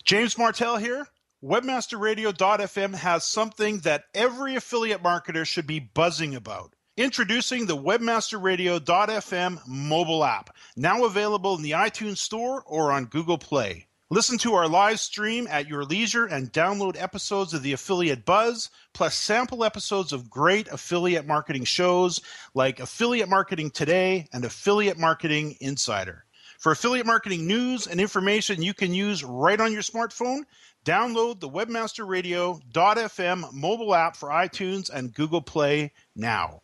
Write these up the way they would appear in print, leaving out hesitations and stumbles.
James Martell here. WebmasterRadio.fm has something that every affiliate marketer should be buzzing about. Introducing the WebmasterRadio.fm mobile app, now available in the iTunes Store or on Google Play. Listen to our live stream at your leisure and download episodes of the Affiliate Buzz, plus sample episodes of great affiliate marketing shows like Affiliate Marketing Today and Affiliate Marketing Insider. For affiliate marketing news and information you can use right on your smartphone, download the WebmasterRadio.fm mobile app for iTunes and Google Play now.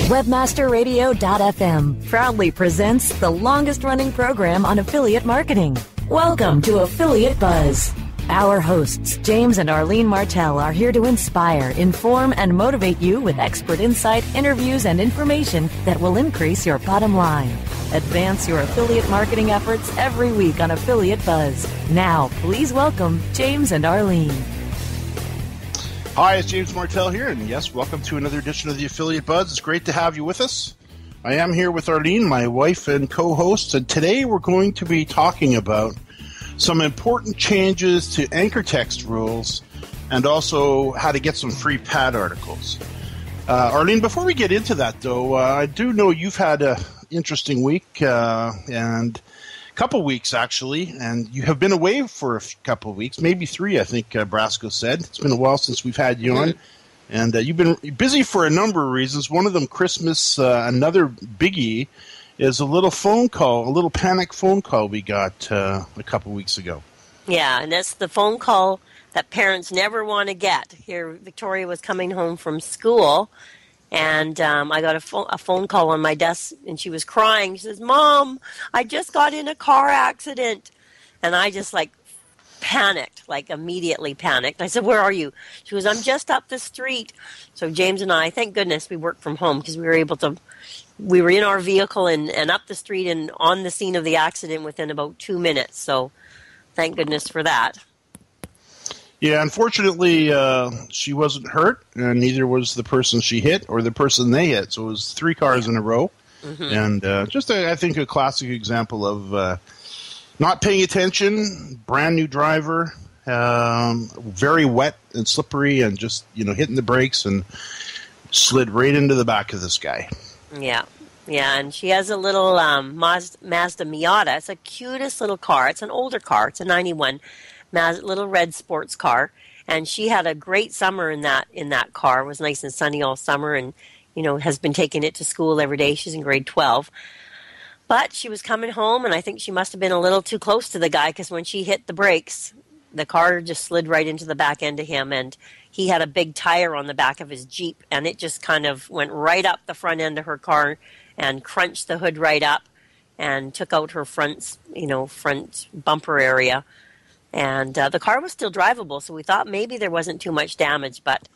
WebmasterRadio.fm proudly presents the longest-running program on affiliate marketing. Welcome to Affiliate Buzz. Our hosts, James and Arlene Martell, are here to inspire, inform, and motivate you with expert insight, interviews, and information that will increase your bottom line. Advance your affiliate marketing efforts every week on Affiliate Buzz. Now, please welcome James and Arlene. Hi, it's James Martell here, and yes, welcome to another edition of the Affiliate Buzz. It's great to have you with us. I am here with Arlene, my wife and co-host, and today we're going to be talking about some important changes to anchor text rules and also how to get some free pad articles. Arlene, before we get into that, though, I do know you've had an interesting week and a couple weeks, actually, and you have been away for a couple of weeks, maybe 3, I think Brasco said. It's been a while since we've had you on, and you've been busy for a number of reasons. One of them, Christmas, another biggie, is a little phone call, a little panic phone call we got a couple weeks ago. Yeah, and that's the phone call that parents never want to get. Here, Victoria was coming home from school, and I got a phone call on my desk, and she was crying. She says, "Mom, I just got in a car accident." And I just, panicked, immediately panicked. I said, "Where are you?" She goes, "I'm just up the street." So James and I, thank goodness we worked from home because we were in our vehicle and up the street and on the scene of the accident within about 2 minutes. So thank goodness for that. Yeah, unfortunately, she wasn't hurt, and neither was the person she hit or the person they hit. So it was 3 cars in a row. Mm-hmm. And I think, a classic example of not paying attention, brand new driver, very wet and slippery, and just, hitting the brakes and slid right into the back of this guy. Yeah, and she has a little Mazda Miata. It's the cutest little car. It's an older car. It's a 91 little red sports car, and she had a great summer in that car. It was nice and sunny all summer, and has been taking it to school every day. She's in grade 12. But she was coming home, and I think she must have been a little too close to the guy because when she hit the brakes, the car just slid right into the back end of him, and he had a big tire on the back of his Jeep, and it just kind of went right up the front end of her car and crunched the hood right up and took out her front bumper area. And the car was still drivable, so we thought maybe there wasn't too much damage, but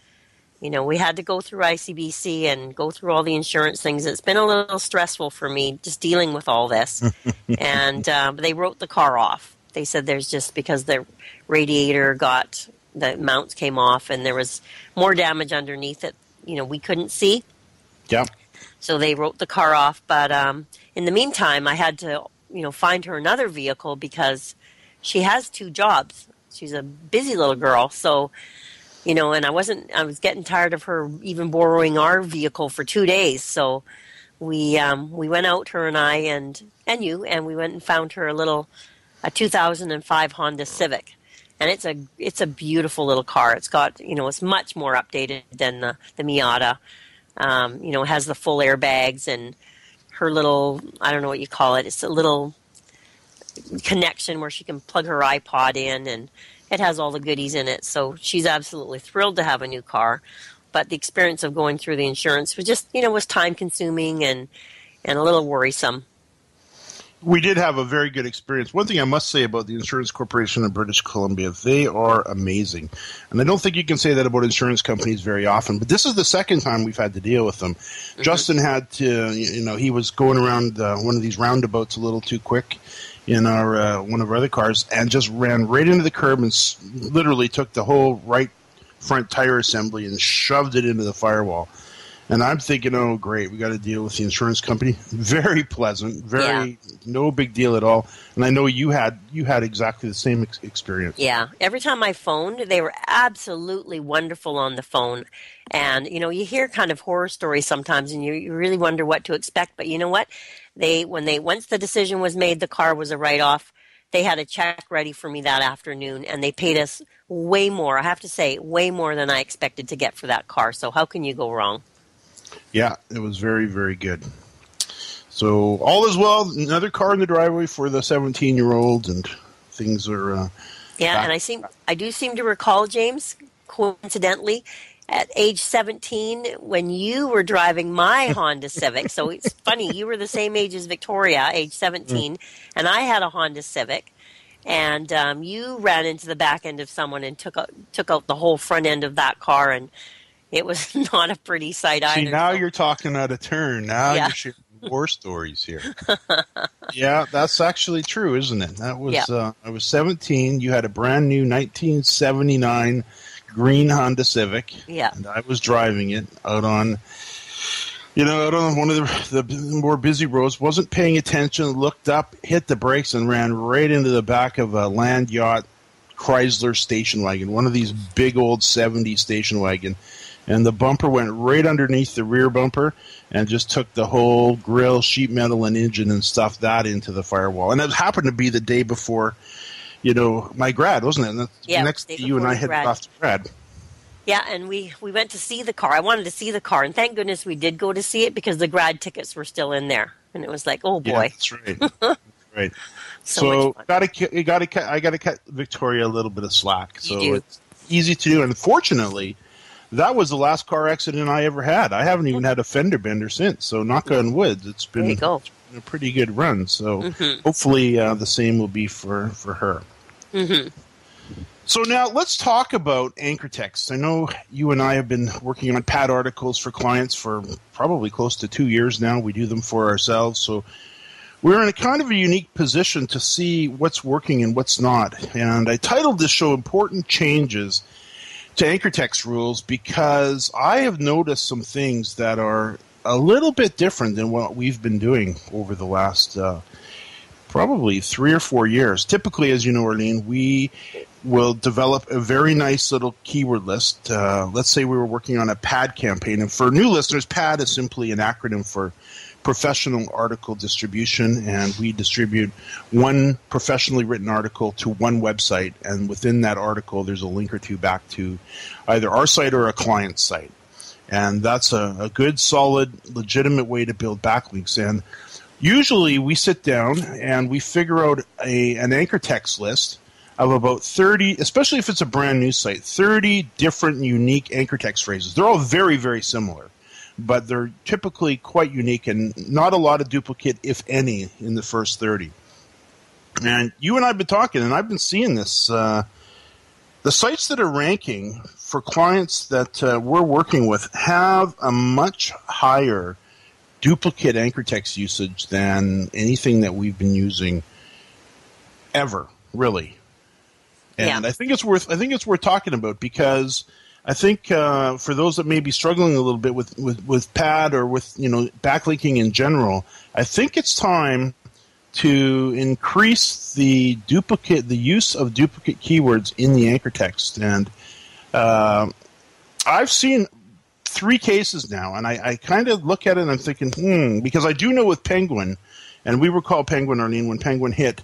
we had to go through ICBC and go through all the insurance things. It's been a little stressful for me just dealing with all this. And they wrote the car off. They said there's just because the radiator the mounts came off and there was more damage underneath it, we couldn't see. Yeah. So they wrote the car off. But in the meantime, I had to, find her another vehicle because she has 2 jobs. She's a busy little girl. So, and I was getting tired of her even borrowing our vehicle for 2 days. So we went out, her and I and you, and we went and found her a 2005 Honda Civic. And it's a beautiful little car. It's got, it's much more updated than the Miata. It has the full airbags and her little, I don't know what you call it. It's a little connection where she can plug her iPod in, and it has all the goodies in it. So she's absolutely thrilled to have a new car. But the experience of going through the insurance was just, was time consuming and a little worrisome. We did have a very good experience. One thing I must say about the Insurance Corporation of British Columbia, they are amazing. And I don't think you can say that about insurance companies very often, but this is the second time we've had to deal with them. Mm-hmm. Justin had to, he was going around one of these roundabouts a little too quick in our one of our other cars and just ran right into the curb and literally took the whole right front tire assembly and shoved it into the firewall. And I'm thinking, oh, great, we got to deal with the insurance company. Very pleasant, no big deal at all. And I know you had exactly the same experience. Yeah. Every time I phoned, they were absolutely wonderful on the phone. And, you hear kind of horror stories sometimes, and you really wonder what to expect. But you know what? Once the decision was made, the car was a write-off, they had a check ready for me that afternoon, and they paid us way more. I have to say, way more than I expected to get for that car. So how can you go wrong? Yeah, it was very, very good. So all is well. Another car in the driveway for the 17-year-old, and things are. And I do seem to recall, James, coincidentally, at age 17, when you were driving my Honda Civic. So it's funny, you were the same age as Victoria, age 17, and I had a Honda Civic. And you ran into the back end of someone and took out the whole front end of that car, and it was not a pretty sight either. See, now you're talking out of turn. Now you're sharing war stories here. Yeah, that's actually true, isn't it? That was I was 17. You had a brand new 1979 green Honda Civic. Yeah. And I was driving it out on one of the more busy roads, wasn't paying attention, looked up, hit the brakes, and ran right into the back of a land yacht Chrysler station wagon, one of these big old 70s station wagon. And the bumper went right underneath the rear bumper and just took the whole grill, sheet metal, and engine and stuffed that into the firewall. And it happened to be the day before, my grad, wasn't it? And the next day you and I headed off to grad. Yeah, and we went to see the car. I wanted to see the car, and thank goodness we did go to see it because the grad tickets were still in there. And it was like, oh, boy. Yeah, that's right. That's right. So I got to cut Victoria a little bit of slack. So it's easy to do. Unfortunately, that was the last car accident I ever had. I haven't even had a fender bender since. So knock on wood, it's been a pretty good run. So hopefully the same will be for her. Mm-hmm. So now let's talk about anchor texts. I know you and I have been working on pad articles for clients for probably close to 2 years now. We do them for ourselves. So we're in a kind of a unique position to see what's working and what's not. And I titled this show Important Changes to Anchor Text Rules because I have noticed some things that are a little bit different than what we've been doing over the last probably 3 or 4 years. Typically, as you know, Arlene, we will develop a very nice little keyword list. Let's say we were working on a PAD campaign. And for new listeners, PAD is simply an acronym for Professional Article Distribution, and we distribute one professionally written article to one website, and within that article there's a link or two back to either our site or a client's site. And that's a good, solid, legitimate way to build backlinks. And usually we sit down and we figure out an anchor text list of about 30, especially if it's a brand new site, 30 different unique anchor text phrases. They're all very, very similar, but they're typically quite unique and not a lot of duplicate, if any, in the first 30. And you and I have been talking, and I've been seeing this. The sites that are ranking for clients that we're working with have a much higher duplicate anchor text usage than anything that we've been using ever, really. And I think it's worth talking about because I think for those that may be struggling a little bit with PAD or with backlinking in general, I think it's time to increase the use of duplicate keywords in the anchor text. And I've seen 3 cases now, and I kind of look at it and I'm thinking, because I do know with Penguin, and we recall Penguin, Arlene, when Penguin hit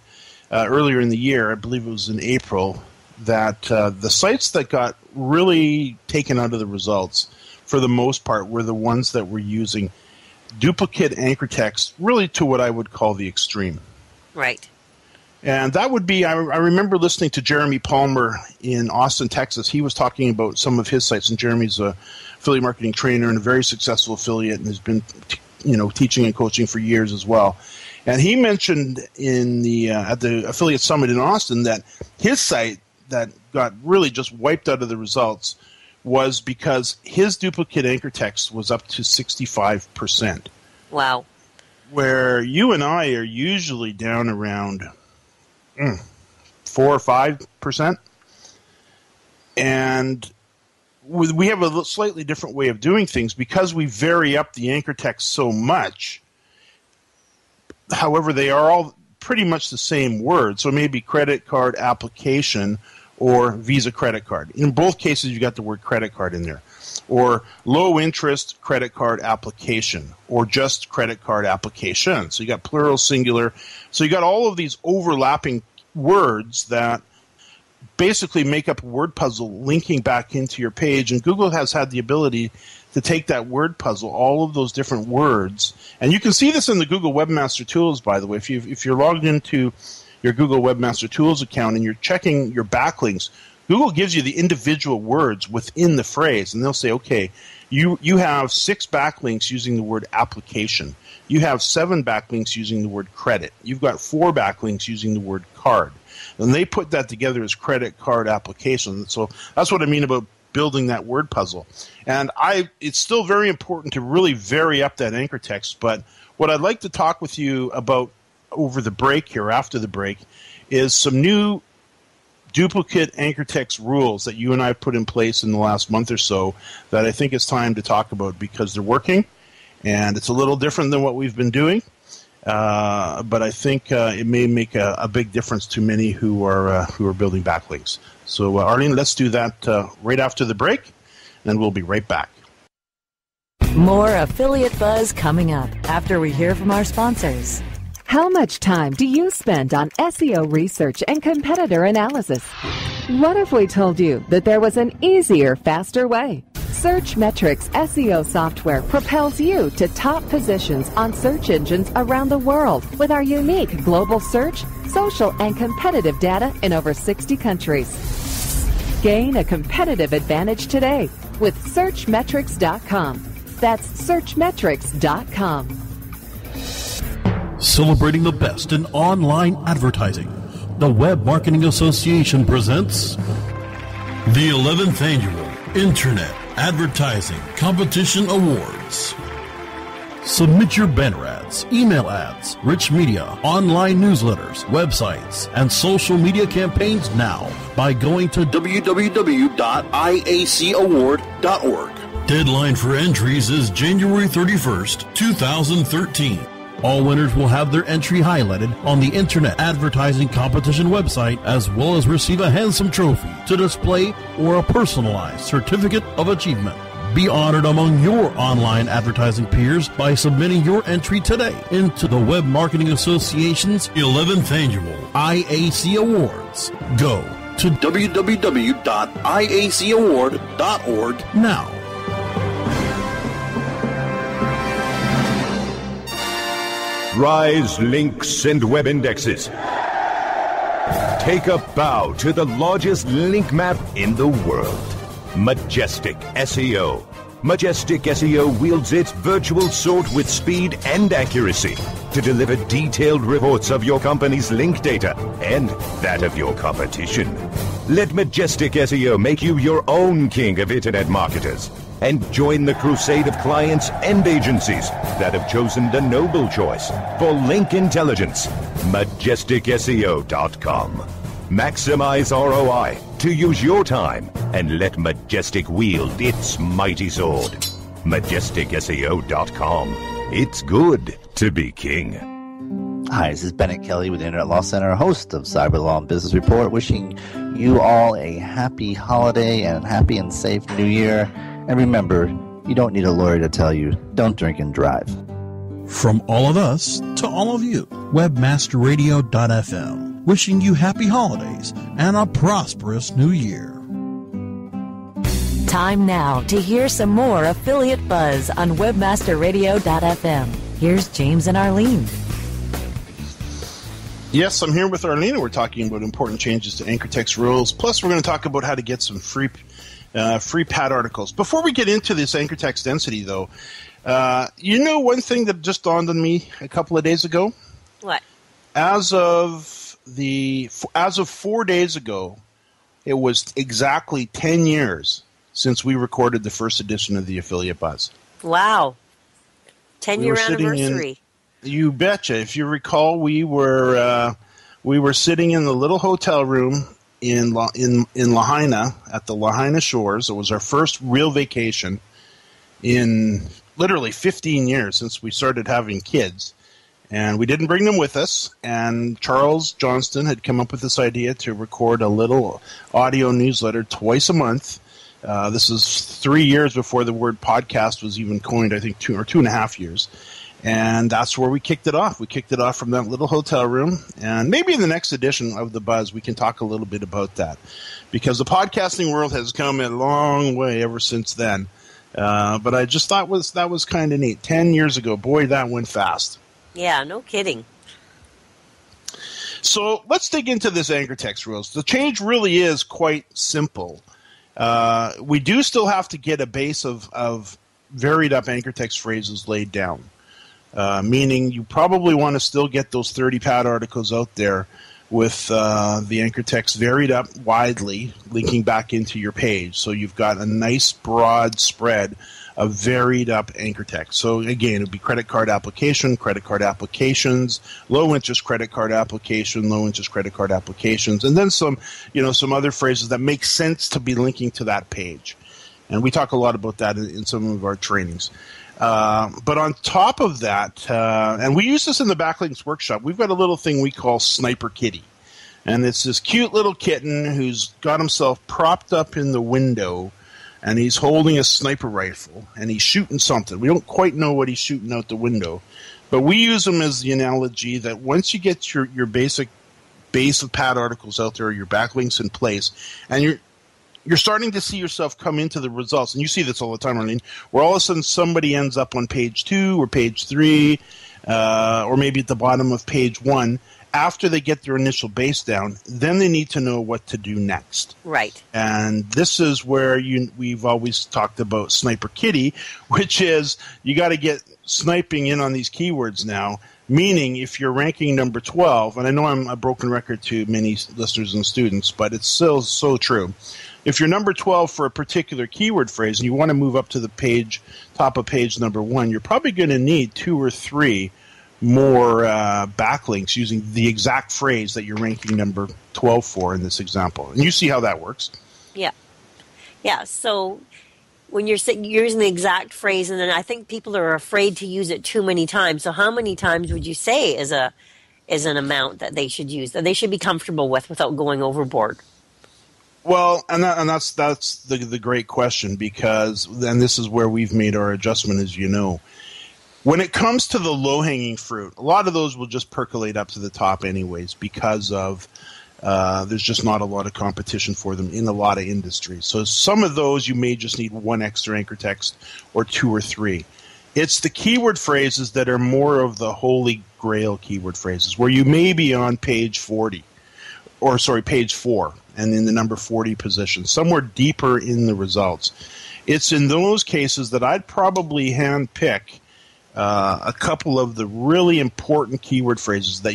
earlier in the year, I believe it was in April, that the sites that got really taken out of the results, for the most part, were the ones that were using duplicate anchor text, really to what I would call the extreme. Right. And that would be, I remember listening to Jeremy Palmer in Austin, Texas. He was talking about some of his sites, and Jeremy's a affiliate marketing trainer and a very successful affiliate and has been teaching and coaching for years as well. And he mentioned in the at the affiliate summit in Austin that his site that got really just wiped out of the results was because his duplicate anchor text was up to 65%. Wow. Where you and I are usually down around 4 or 5%. And we have a slightly different way of doing things because we vary up the anchor text so much. However, they are all pretty much the same word. So maybe credit card application or Visa credit card. In both cases, you got the word credit card in there. Or low interest credit card application, or just credit card application. So you got plural, singular. So you got all of these overlapping words that basically make up a word puzzle linking back into your page. And Google has had the ability to take that word puzzle, all of those different words. And you can see this in the Google Webmaster Tools, by the way. If you're logged into your Google Webmaster Tools account and you're checking your backlinks, Google gives you the individual words within the phrase, and they'll say, okay, you have 6 backlinks using the word application. You have 7 backlinks using the word credit. You've got 4 backlinks using the word card. And they put that together as credit card application. So that's what I mean about building that word puzzle. And it's still very important to really vary up that anchor text. But what I'd like to talk with you about over the break here, after the break, is some new duplicate anchor text rules that you and I have put in place in the last month or so that I think it's time to talk about because they're working, and it's a little different than what we've been doing, but I think it may make a big difference to many who are building backlinks. So, Arlene, let's do that right after the break, and we'll be right back. More Affiliate Buzz coming up after we hear from our sponsors. How much time do you spend on SEO research and competitor analysis? What if we told you that there was an easier, faster way? Searchmetrics SEO software propels you to top positions on search engines around the world with our unique global search, social, and competitive data in over 60 countries. Gain a competitive advantage today with Searchmetrics.com. That's Searchmetrics.com. Celebrating the best in online advertising, the Web Marketing Association presents the 11th Annual Internet Advertising Competition Awards. Submit your banner ads, email ads, rich media, online newsletters, websites, and social media campaigns now by going to www.iacaward.org. Deadline for entries is January 31st, 2013. All winners will have their entry highlighted on the Internet Advertising Competition website, as well as receive a handsome trophy to display or a personalized certificate of achievement. Be honored among your online advertising peers by submitting your entry today into the Web Marketing Association's 11th Annual IAC Awards. Go to www.iacaward.org now. Rise links and web indexes. Take a bow to the largest link map in the world. Majestic SEO. Majestic SEO wields its virtual sword with speed and accuracy to deliver detailed reports of your company's link data and that of your competition. Let Majestic SEO make you your own king of internet marketers and join the crusade of clients and agencies that have chosen the noble choice for link intelligence. MajesticSEO.com. Maximize ROI to use your time and let Majestic wield its mighty sword. MajesticSEO.com. It's good to be king. Hi, this is Bennett Kelly with the Internet Law Center, host of Cyber Law and Business Report, wishing you all a happy holiday and happy and safe new year. And remember, you don't need a lawyer to tell you, don't drink and drive. From all of us to all of you, webmasterradio.fm, wishing you happy holidays and a prosperous new year. Time now to hear some more Affiliate Buzz on webmasterradio.fm. Here's James and Arlene. Yes, I'm here with Arlene, and we're talking about important changes to anchor text rules. Plus, we're going to talk about how to get some free pad articles. Before we get into this anchor text density, though, one thing that just dawned on me a couple of days ago? What? As of 4 days ago, it was exactly 10 years since we recorded the first edition of the Affiliate Buzz. Wow. 10-year anniversary. You betcha. If you recall, we were sitting in the little hotel room in Lahaina, at the Lahaina shores. It was our first real vacation in literally 15 years since we started having kids. And we didn't bring them with us. And Charles Johnston had come up with this idea to record a little audio newsletter twice a month. This is 3 years before the word podcast was even coined, I think 2.5 years. And that's where we kicked it off. We kicked it off from that little hotel room. And maybe in the next edition of The Buzz, we can talk a little bit about that. Because the podcasting world has come a long way ever since then. But I just thought that was kind of neat. 10 years ago, boy, that went fast. Yeah, no kidding. So let's dig into this anchor text rules. The change really is quite simple. We do still have to get a base of varied up anchor text phrases laid down, meaning you probably want to still get those 30 pad articles out there with the anchor text varied up widely, linking back into your page. So you've got a nice broad spread of varied up anchor text. So again, it would be credit card applications, low interest credit card application, low interest credit card applications, and then some other phrases that make sense to be linking to that page. And we talk a lot about that in some of our trainings. But on top of that, and we use this in the Backlinks workshop, we've got a little thing we call Sniper Kitty. And it's this cute little kitten who's got himself propped up in the window, and he's holding a sniper rifle, and he's shooting something. We don't quite know what he's shooting out the window, but we use him as the analogy that once you get your basic base of pad articles out there, your backlinks in place, and you're starting to see yourself come into the results, and you see this all the time, Arlene, where all of a sudden somebody ends up on page 2 or page 3, or maybe at the bottom of page 1. After they get their initial base down, then they need to know what to do next. Right. And this is where we've always talked about Sniper Kitty, which is you got to get sniping in on these keywords now, meaning if you're ranking number 12, and I know I'm a broken record to many listeners and students, but it's still so true. If you're number 12 for a particular keyword phrase and you want to move up to the page, top of page number 1, you're probably going to need 2 or 3 more backlinks using the exact phrase that you're ranking number 12 for in this example. And you see how that works. Yeah. Yeah, so when you're using the exact phrase, and then I think people are afraid to use it too many times. So how many times would you say is an amount that they should use, that they should be comfortable with without going overboard? Well, and that's the great question, because then this is where we've made our adjustment, as you know. When it comes to the low-hanging fruit, a lot of those will just percolate up to the top anyways because of there's just not a lot of competition for them in a lot of industries. So some of those you may just need 1 extra anchor text or 2 or 3. It's the keyword phrases that are more of the holy grail keyword phrases where you may be on page 40, or page 4, and in the number 40 position, somewhere deeper in the results. It's in those cases that I'd probably handpick a couple of the really important keyword phrases that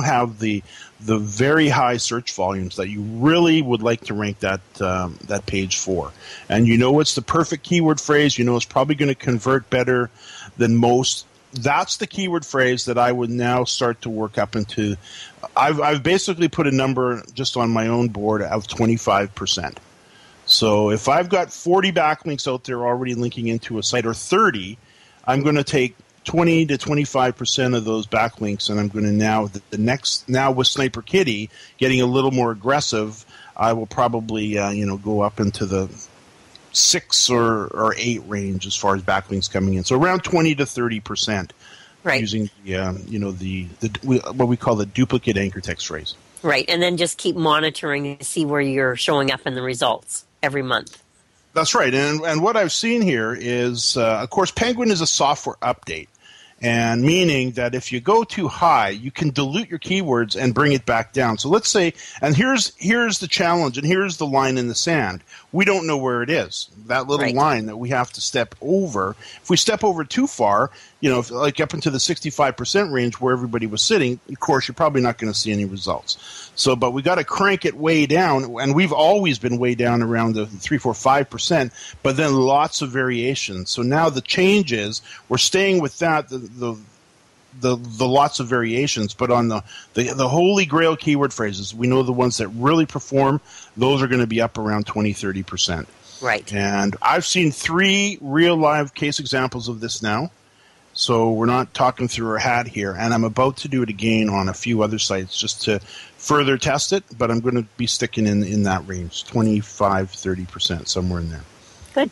have the very high search volumes that you really would like to rank that page for. And it's the perfect keyword phrase. It's probably going to convert better than most. That's the keyword phrase that I would now start to work up into. I've basically put a number just on my own board of 25%. So if I've got 40 backlinks out there already linking into a site, or 30, I'm going to take 20 to 25% of those backlinks, and I'm going to now with Sniper Kitty getting a little more aggressive, I will probably go up into the 6 or 8 range as far as backlinks coming in. So around 20 to 30%, right, using the what we call the duplicate anchor text phrase. Right, and then just keep monitoring to see where you're showing up in the results every month. That's right, and what I've seen here is, of course, Penguin is a software update, and meaning that if you go too high, you can dilute your keywords and bring it back down. So let's say, and here's the challenge, and here's the line in the sand. We don't know where it is. That little line that we have to step over. If we step over too far, like up into the 65% range where everybody was sitting, of course, you're probably not going to see any results. So, but we got to crank it way down, and we've always been way down around the 3, 4, 5%, but then lots of variations. So now the change is we're staying with that. The the lots of variations, but on the holy grail keyword phrases, we know the ones that really perform, those are going to be up around 20-30%. Right. And I've seen 3 real live case examples of this now. So we're not talking through our hat here. And I'm about to do it again on a few other sites just to further test it. But I'm going to be sticking in that range, 25-30%, somewhere in there. Good.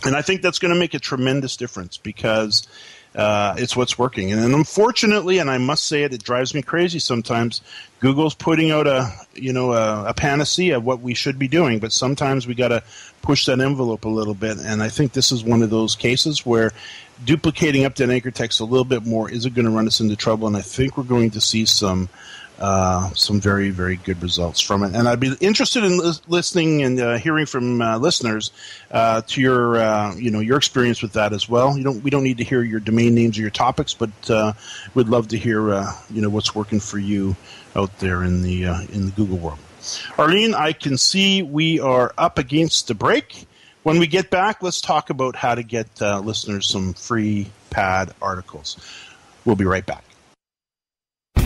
And I think that's going to make a tremendous difference because it's what's working. And unfortunately, and I must say it drives me crazy sometimes, Google's putting out a panacea of what we should be doing, but sometimes we got to push that envelope a little bit. And I think this is one of those cases where duplicating up that anchor text a little bit more isn't going to run us into trouble. And I think we're going to see some very, very good results from it. And I'd be interested in listening and hearing from listeners to your experience with that as well. We don't need to hear your domain names or your topics, but we'd love to hear what's working for you out there in the Google world. Arlene, I can see we are up against the break. When we get back, let's talk about how to get listeners some free pad articles. We'll be right back.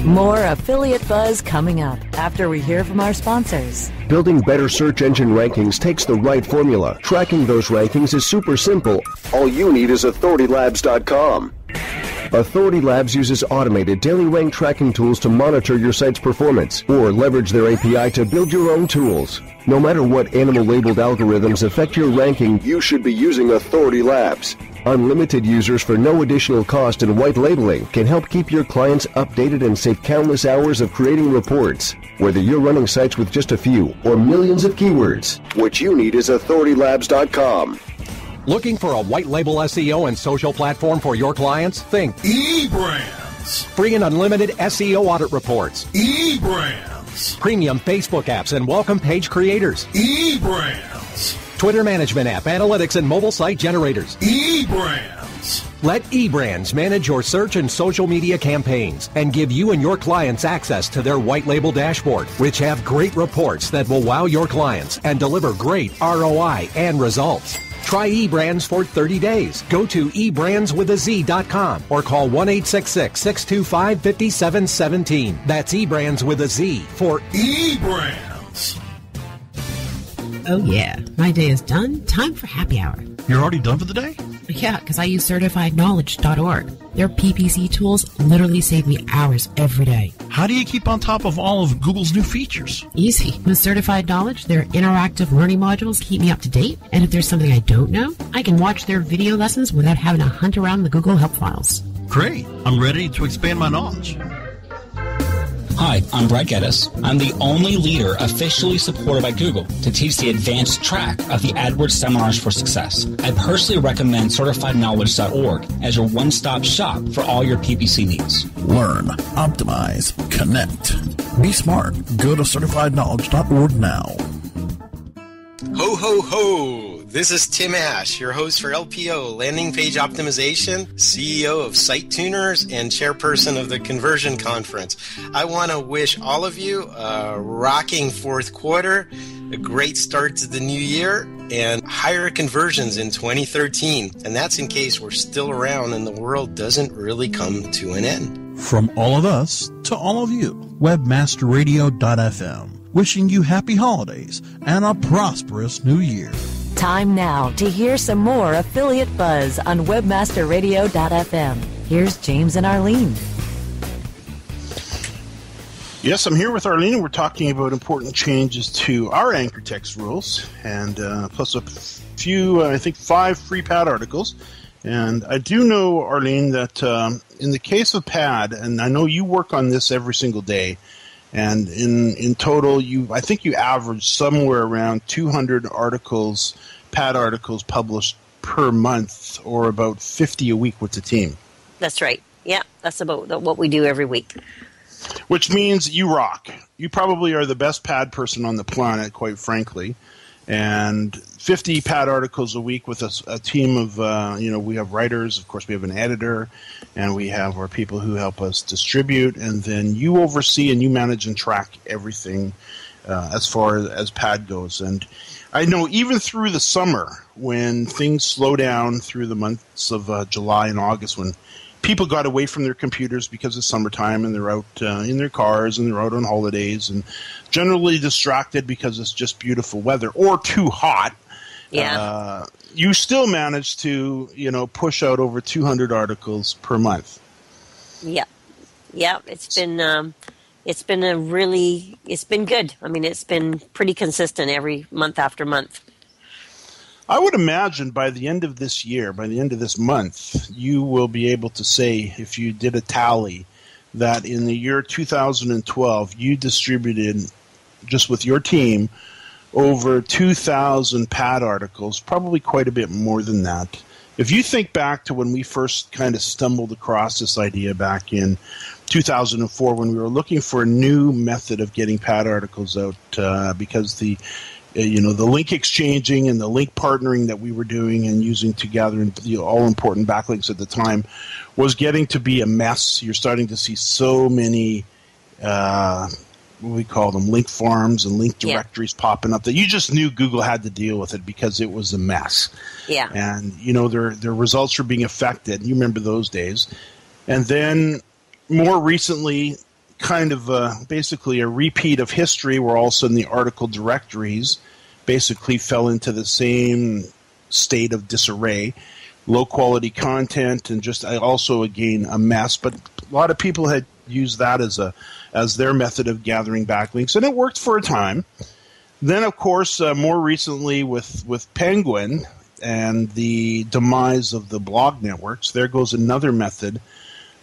More Affiliate Buzz coming up after we hear from our sponsors. Building better search engine rankings takes the right formula. Tracking those rankings is super simple. All you need is authoritylabs.com. Authority Labs uses automated daily rank tracking tools to monitor your site's performance or leverage their API to build your own tools. No matter what animal-labeled algorithms affect your ranking, you should be using Authority Labs. Unlimited users for no additional cost and white labeling can help keep your clients updated and save countless hours of creating reports. Whether you're running sites with just a few or millions of keywords, what you need is authoritylabs.com. Looking for a white label SEO and social platform for your clients? Think eBrands. Free and unlimited SEO audit reports. eBrands. Premium Facebook apps and welcome page creators. eBrands. Twitter management app, analytics, and mobile site generators. eBrands. Let eBrands manage your search and social media campaigns and give you and your clients access to their white label dashboard, which have great reports that will wow your clients and deliver great ROI and results. Try eBrands for 30 days. Go to eBrandsWithAZ.com or call 1-866-625-5717. That's eBrands with a Z for eBrands. Oh yeah, my day is done. Time for happy hour. You're already done for the day? Yeah, because I use CertifiedKnowledge.org. Their PPC tools literally save me hours every day. How do you keep on top of all of Google's new features? Easy. With Certified Knowledge, their interactive learning modules keep me up to date. And if there's something I don't know, I can watch their video lessons without having to hunt around the Google Help files. Great. I'm ready to expand my knowledge. Hi, I'm Brett Geddes. I'm the only leader officially supported by Google to teach the advanced track of the AdWords Seminars for Success. I personally recommend CertifiedKnowledge.org as your one-stop shop for all your PPC needs. Learn, optimize, connect. Be smart. Go to CertifiedKnowledge.org now. Ho, ho, ho! This is Tim Ash, your host for LPO, Landing Page Optimization, CEO of Site Tuners, and chairperson of the Conversion Conference. I want to wish all of you a rocking fourth quarter, a great start to the new year, and higher conversions in 2013. And that's in case we're still around and the world doesn't really come to an end. From all of us to all of you, webmasterradio.fm. Wishing you happy holidays and a prosperous new year. Time now to hear some more Affiliate Buzz on webmasterradio.fm. Here's James and Arlene. Yes, I'm here with Arlene, and we're talking about important changes to our anchor text rules, and plus a few, I think 5 free pad articles. And I do know, Arlene, that in the case of pad, and I know you work on this every single day, and in total, I think you average somewhere around 200 articles, pad articles published per month, or about 50 a week with the team. That's right. Yeah, that's about what we do every week. Which means you rock. You probably are the best pad person on the planet, quite frankly. And 50 pad articles a week with a team of, we have writers, of course we have an editor, and we have our people who help us distribute, and then you oversee and you manage and track everything as far as pad goes. And I know even through the summer, when things slow down through the months of July and August, when people got away from their computers because it's summertime and they're out in their cars and they're out on holidays and generally distracted because it's just beautiful weather or too hot. Yeah. You still manage to, push out over 200 articles per month. Yeah. Yeah. It's been good. I mean, it's been pretty consistent every month after month. I would imagine by the end of this year, by the end of this month, you will be able to say, if you did a tally, that in the year 2012, you distributed, just with your team, over 2,000 pad articles, probably quite a bit more than that. If you think back to when we first kind of stumbled across this idea back in 2004, when we were looking for a new method of getting pad articles out, because the link exchanging and the link partnering that we were doing and using to gather all important backlinks at the time was getting to be a mess. You're starting to see so many, what we call them, link farms and link directories popping up that you just knew Google had to deal with it because it was a mess. Yeah. And, their results were being affected. You remember those days. And then more recently, kind of basically a repeat of history where all of a sudden the article directories basically fell into the same state of disarray, low quality content, and just also again a mess. But a lot of people had used that as their method of gathering backlinks, and it worked for a time. Then, of course, more recently with Penguin and the demise of the blog networks, there goes another method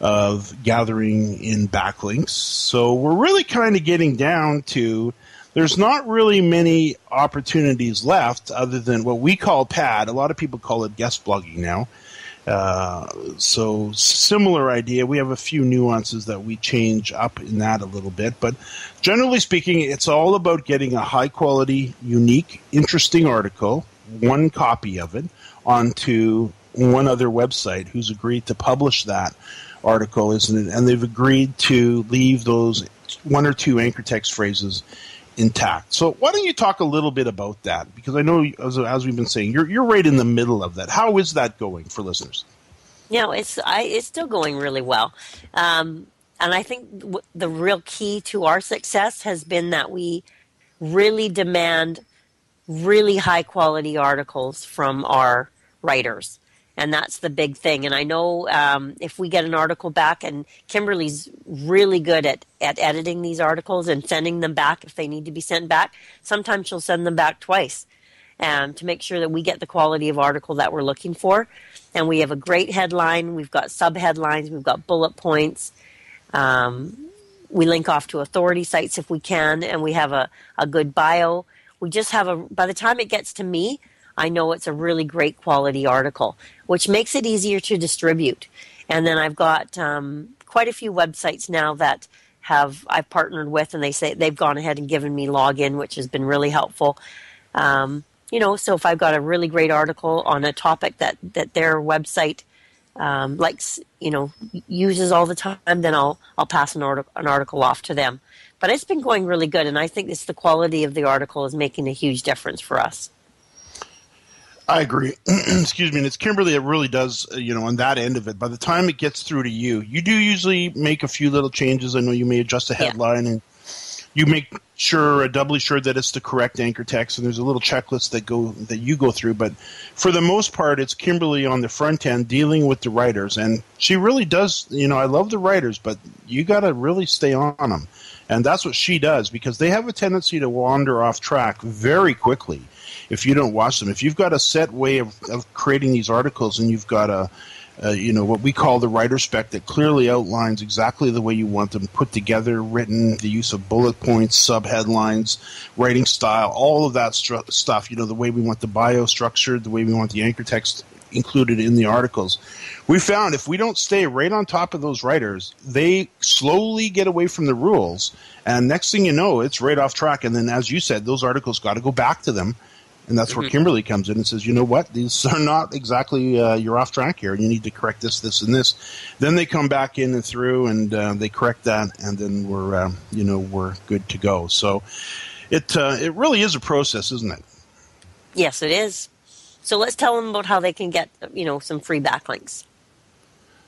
of gathering in backlinks. So we're really kind of getting down to there's not really many opportunities left other than what we call pad. A lot of people call it guest blogging now. So similar idea. We have a few nuances that we change up in that a little bit. But generally speaking, it's all about getting a high-quality, unique, interesting article, one copy of it, onto one other website who's agreed to publish that article, isn't it? And they've agreed to leave those one or two anchor text phrases intact. So why don't you talk a little bit about that? Because I know, as we've been saying, you're right in the middle of that. How is that going for listeners? It's still going really well. And I think the real key to our success has been that we really demand really high-quality articles from our writers. And that's the big thing. And I know if we get an article back, and Kimberly's really good at editing these articles and sending them back if they need to be sent back. Sometimes she'll send them back twice to make sure that we get the quality of article that we're looking for. And we have a great headline. We've got sub-headlines. We've got bullet points. We link off to authority sites if we can. And we have a good bio. We just have by the time it gets to me, I know it's a really great quality article, which makes it easier to distribute. And then I've got quite a few websites now that I've partnered with, and they say they've gone ahead and given me login, which has been really helpful. So if I've got a really great article on a topic that their website likes, uses all the time, then I'll pass an article off to them. But it's been going really good, and I think it's the quality of the article is making a huge difference for us. I agree. Excuse me. And it's Kimberly. It really does, on that end of it. By the time it gets through to you, you do usually make a few little changes. I know you may adjust a headline and you make doubly sure that it's the correct anchor text. And there's a little checklist that you go through. But for the most part, it's Kimberly on the front end dealing with the writers. And she really does, I love the writers, but you got to really stay on them. And that's what she does, because they have a tendency to wander off track very quickly if you don't watch them. If you've got a set way of creating these articles, and you've got what we call the writer spec that clearly outlines exactly the way you want them put together, written, the use of bullet points, subheadlines, writing style, all of that stuff, the way we want the bio structured, the way we want the anchor text included in the articles. We found if we don't stay right on top of those writers, they slowly get away from the rules, and next thing you know, it's right off track. And then, as you said, those articles got to go back to them, and that's where Kimberly comes in and says, you know what, these are not exactly, you're off track here, and you need to correct this, and this. Then they come back in and through, and they correct that, and then we're good to go. So it really is a process, isn't it? Yes, it is. So let's tell them about how they can get, some free backlinks.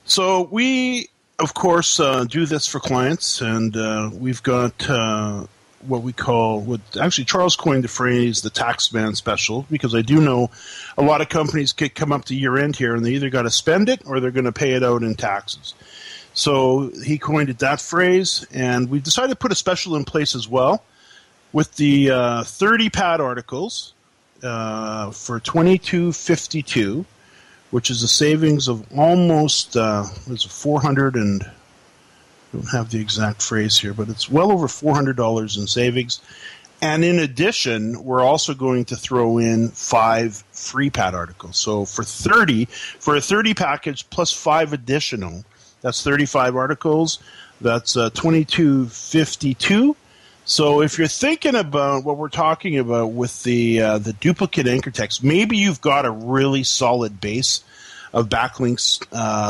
So we, of course, do this for clients, and we've got what we call, actually Charles coined the phrase, the taxman special, because I do know a lot of companies come up to year end here, and they either got to spend it or they're going to pay it out in taxes. So he coined it that phrase, and we decided to put a special in place as well with the 30 pad articles for $22.52, which is a savings of almost 400 and I don't have the exact phrase here, but it's well over $400 in savings. And in addition, we're also going to throw in 5 free pad articles. So for a 30 package plus 5 additional, that's 35 articles. That's $22.52. So if you're thinking about what we're talking about with the duplicate anchor text, maybe you've got a really solid base of backlinks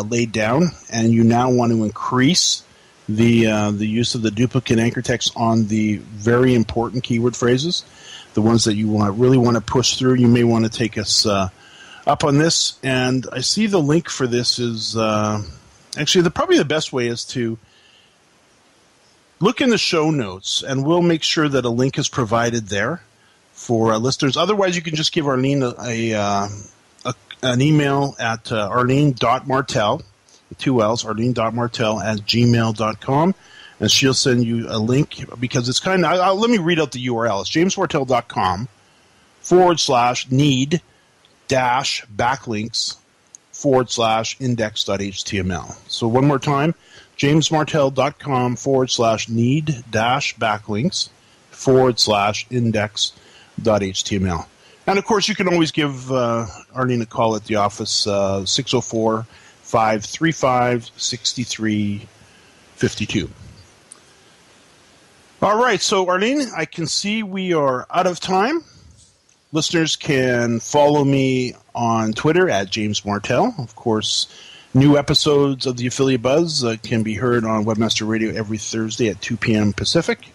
laid down, and you now want to increase the use of the duplicate anchor text on the very important keyword phrases, the ones that you really want to push through. You may want to take us up on this. And I see the link for this is actually probably the best way is to look in the show notes, and we'll make sure that a link is provided there for listeners. Otherwise, you can just give Arlene an email at arlene.martell, with 2 L's, arlene.martell@gmail.com, and she'll send you a link, because it's kind of, let me read out the URL. It's jamesmartell.com/need-backlinks/index.html. So one more time, jamesmartell.com/need-backlinks/index.html. And, of course, you can always give Arlene a call at the office, 604-535-6352. All right, so, Arlene, I can see we are out of time. Listeners can follow me on Twitter at James Martell. Of course, new episodes of the Affiliate Buzz can be heard on Webmaster Radio every Thursday at 2 p.m. Pacific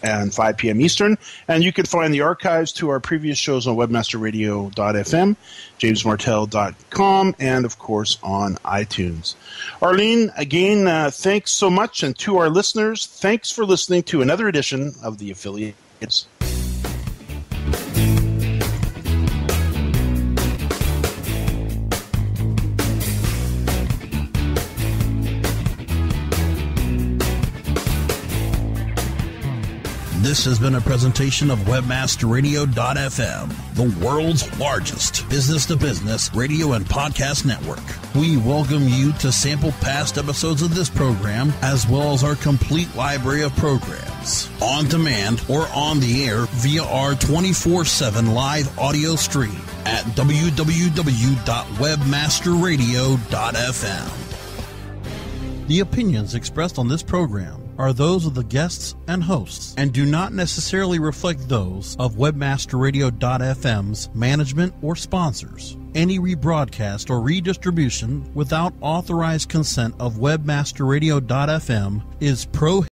and 5 p.m. Eastern. And you can find the archives to our previous shows on webmasterradio.fm, jamesmartell.com, and, of course, on iTunes. Arlene, again, thanks so much. And to our listeners, thanks for listening to another edition of the Affiliates. This has been a presentation of WebmasterRadio.fm, the world's largest business-to-business radio and podcast network. We welcome you to sample past episodes of this program, as well as our complete library of programs, on demand or on the air via our 24/7 live audio stream at www.webmasterradio.fm. The opinions expressed on this program are those of the guests and hosts and do not necessarily reflect those of WebmasterRadio.fm's management or sponsors. Any rebroadcast or redistribution without authorized consent of WebmasterRadio.fm is prohibited.